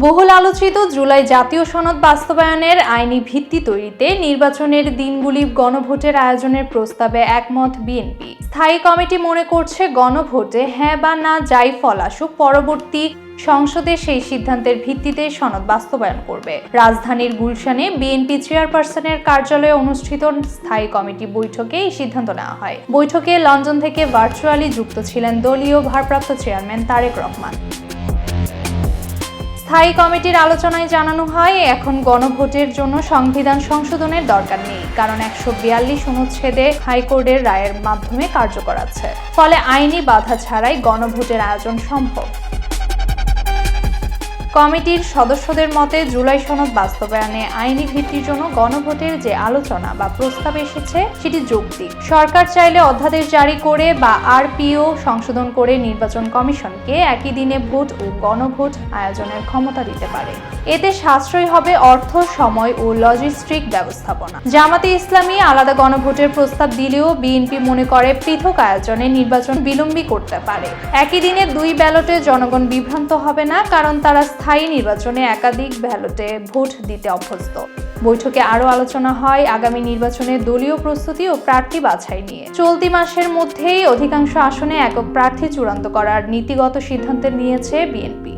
বহুল আলোচিত জুলাই জাতীয় সনদ বাস্তবায়নের আইনি ভিত্তি তৈরিতে নির্বাচনের দিনগুলি গণভোটের আয়োজনের প্রস্তাবে একমত বিএনপি। স্থায়ী কমিটি মনে করছে গণভোটে হ্যাঁ বা না যাই ফল আসুক, পরবর্তী সংসদে সেই সিদ্ধান্তের ভিত্তিতে সনদ বাস্তবায়ন করবে। রাজধানীর গুলশানে বিএনপি চেয়ারপারসনের কার্যালয়ে অনুষ্ঠিত স্থায়ী কমিটি বৈঠকে এই সিদ্ধান্ত নেওয়া হয়। বৈঠকে লন্ডন থেকে ভার্চুয়ালি যুক্ত ছিলেন দলীয় ভারপ্রাপ্ত চেয়ারম্যান তারেক রহমান। স্থায়ী কমিটির আলোচনায় জানানো হয়, এখন গণভোটের জন্য সংবিধান সংশোধনের দরকার নেই, কারণ 142 অনুচ্ছেদে হাইকোর্টের রায়ের মাধ্যমে কার্যকর আছে। ফলে আইনি বাধা ছাড়াই গণভোটের আয়োজন সম্ভব। কমিটির সদস্যদের মতে জুলাই সনদ বাস্তবায়নে আইনি ভিত্তির জন্য গণভোটের যে আলোচনা বা প্রস্তাব এসেছে সেটি যৌক্তিক। সরকার চাইলে অধ্যাদেশ জারি করে বা আরপিও সংশোধন করে নির্বাচন কমিশনকে একই দিনে ভোট ও গণভোট আয়োজনের ক্ষমতা দিতে পারে। এতে সাশ্রয় হবে অর্থ, সময় ও লজিস্টিক ব্যবস্থাপনা। জামাতে ইসলামী আলাদা গণভোটের প্রস্তাব দিলেও বিএনপি মনে করে পৃথক আয়োজনে নির্বাচন বিলম্বী করতে পারে। একই দিনে দুই ব্যালটে জনগণ বিভ্রান্ত হবে না, কারণ তারা স্থায়ী নির্বাচনে একাধিক ব্যালটে ভোট দিতে অভ্যস্ত। বৈঠকে আরও আলোচনা হয় আগামী নির্বাচনে দলীয় প্রস্তুতি ও প্রার্থী বাছাই নিয়ে। চলতি মাসের মধ্যেই অধিকাংশ আসনে একক প্রার্থী চূড়ান্ত করার নীতিগত সিদ্ধান্ত নিয়েছে বিএনপি।